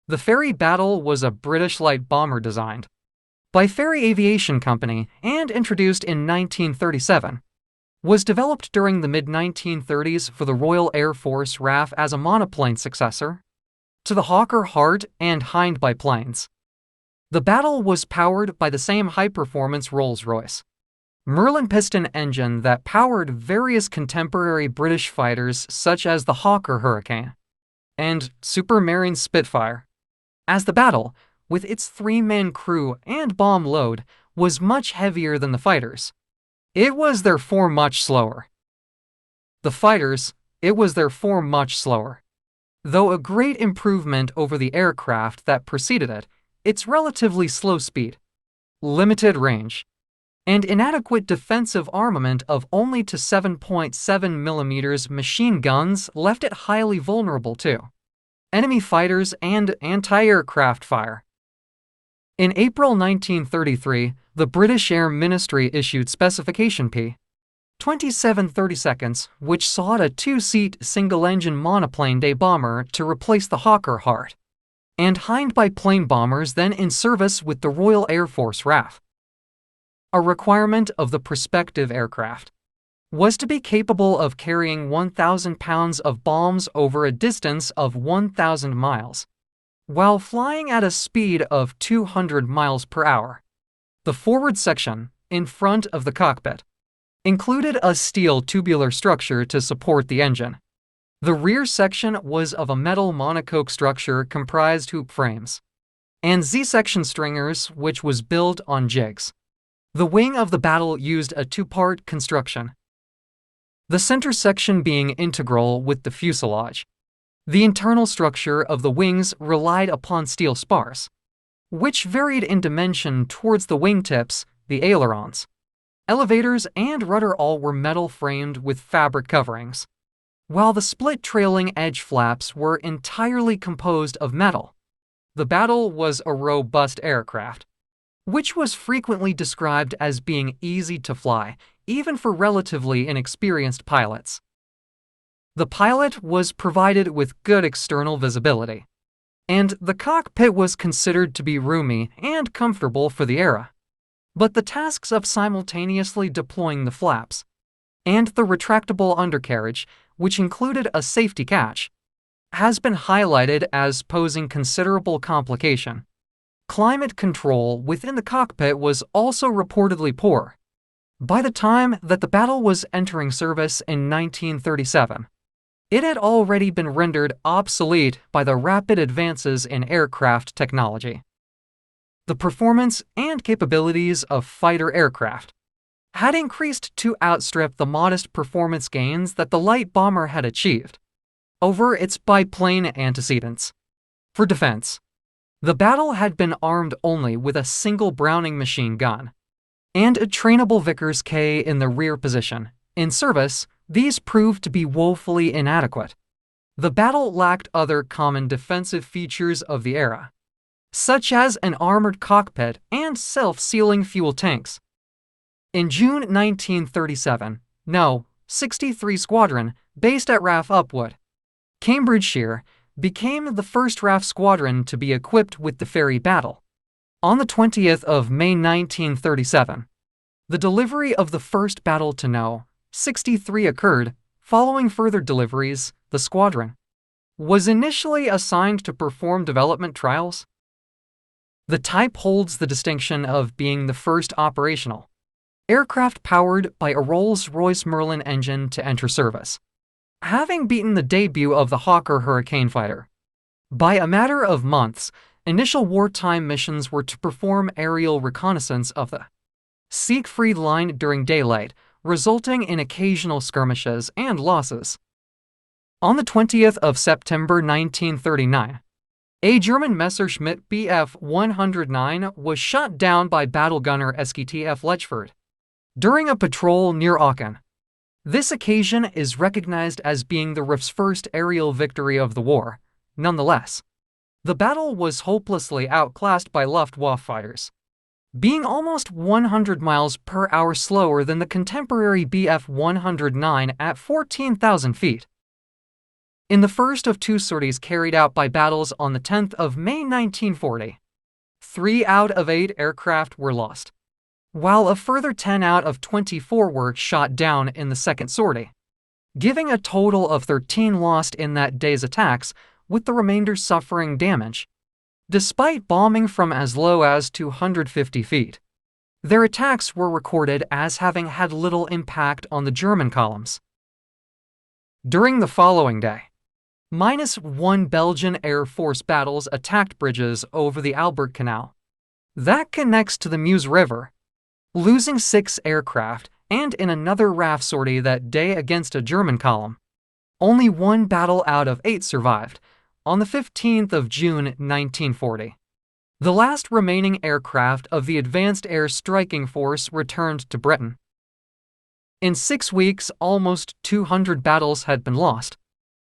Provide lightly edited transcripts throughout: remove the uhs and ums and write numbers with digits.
The Fairey battle was a British light bomber designed by Fairey Aviation Company and introduced in 1937. Was developed during the mid-1930s for the Royal Air Force RAF as a monoplane successor to the Hawker Hart and Hind biplanes. The battle was powered by the same high-performance Rolls-Royce Merlin piston engine that powered various contemporary British fighters such as the Hawker Hurricane and Supermarine Spitfire. As the battle, with its three-man crew and bomb load, was much heavier than the fighters, it was therefore much slower. Though a great improvement over the aircraft that preceded it, its relatively slow speed, limited range, and inadequate defensive armament of only to 7.7 mm machine guns left it highly vulnerable to enemy fighters and anti-aircraft fire. In April 1933, the British Air Ministry issued Specification P. 2732, which sought a two-seat single-engine monoplane day bomber to replace the Hawker Hart and Hind biplane bombers then in service with the Royal Air Force RAF. A requirement of the prospective aircraft was to be capable of carrying 1,000 pounds of bombs over a distance of 1,000 miles, while flying at a speed of 200 miles per hour. The forward section, in front of the cockpit, included a steel tubular structure to support the engine. The rear section was of a metal monocoque structure comprised hoop frames and Z-section stringers, which was built on jigs. The wing of the battle used a two-part construction, the center section being integral with the fuselage. The internal structure of the wings relied upon steel spars, which varied in dimension towards the wingtips, the ailerons. Elevators and rudder all were metal framed with fabric coverings, while the split trailing edge flaps were entirely composed of metal. The battle was a robust aircraft, which was frequently described as being easy to fly, even for relatively inexperienced pilots. The pilot was provided with good external visibility, and the cockpit was considered to be roomy and comfortable for the era. But the tasks of simultaneously deploying the flaps and the retractable undercarriage, which included a safety catch, has been highlighted as posing considerable complication. Climate control within the cockpit was also reportedly poor. By the time that the battle was entering service in 1937, it had already been rendered obsolete by the rapid advances in aircraft technology. The performance and capabilities of fighter aircraft had increased to outstrip the modest performance gains that the light bomber had achieved over its biplane antecedents. For defense, the battle had been armed only with a single Browning machine gun and a trainable Vickers K in the rear position. In service, these proved to be woefully inadequate. The battle lacked other common defensive features of the era, such as an armored cockpit and self-sealing fuel tanks. In June 1937, No. 63 Squadron, based at RAF Upwood, Cambridgeshire, became the first RAF squadron to be equipped with the Fairey battle. On the 20th of May 1937, the delivery of the first battle to No. 63 occurred. Following further deliveries, the squadron was initially assigned to perform development trials. The type holds the distinction of being the first operational aircraft powered by a Rolls-Royce Merlin engine to enter service, having beaten the debut of the Hawker Hurricane fighter. By a matter of months, initial wartime missions were to perform aerial reconnaissance of the Siegfried Line during daylight, resulting in occasional skirmishes and losses. On the 20th of September 1939, a German Messerschmitt Bf 109 was shot down by battle gunner SKTF Lechford during a patrol near Aachen. This occasion is recognized as being the RAF's first aerial victory of the war. Nonetheless, the battle was hopelessly outclassed by Luftwaffe fighters, being almost 100 miles per hour slower than the contemporary Bf 109 at 14,000 feet. In the first of two sorties carried out by battles on the 10th of May 1940, 3 out of 8 aircraft were lost, while a further 10 out of 24 were shot down in the second sortie, giving a total of 13 lost in that day's attacks, with the remainder suffering damage. Despite bombing from as low as 250 feet, their attacks were recorded as having had little impact on the German columns. During the following day, -1 Belgian Air Force battles attacked bridges over the Albert Canal that connects to the Meuse River, losing 6 aircraft, and in another RAF sortie that day against a German column, only 1 battle out of 8 survived. On the 15th of June 1940, the last remaining aircraft of the Advanced Air Striking Force returned to Britain. In 6 weeks, almost 200 battles had been lost,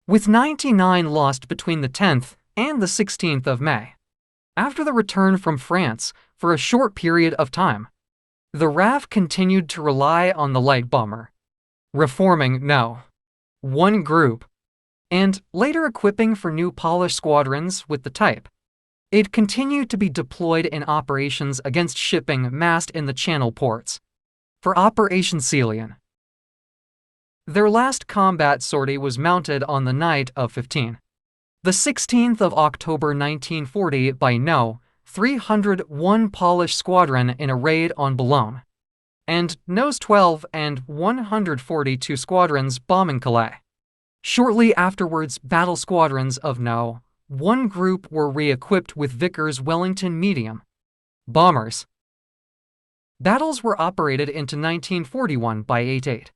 with 99 lost between the 10th and the 16th of May. After the return from France for a short period of time, the RAF continued to rely on the light bomber, reforming one group, and later equipping for new Polish squadrons with the type. It continued to be deployed in operations against shipping massed in the Channel ports. For Operation Celian, their last combat sortie was mounted on the night of the 16th of October 1940 by No. 301 Polish Squadron in a raid on Boulogne, and No's 12 and 142 squadrons bombing Calais. Shortly afterwards, battle squadrons of No. 1 group were re-equipped with Vickers Wellington medium bombers. Battles were operated into 1941 by 88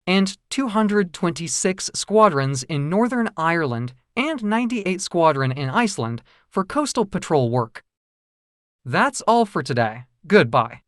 and 226 squadrons in Northern Ireland and 98 Squadron in Iceland for coastal patrol work. That's all for today. Goodbye.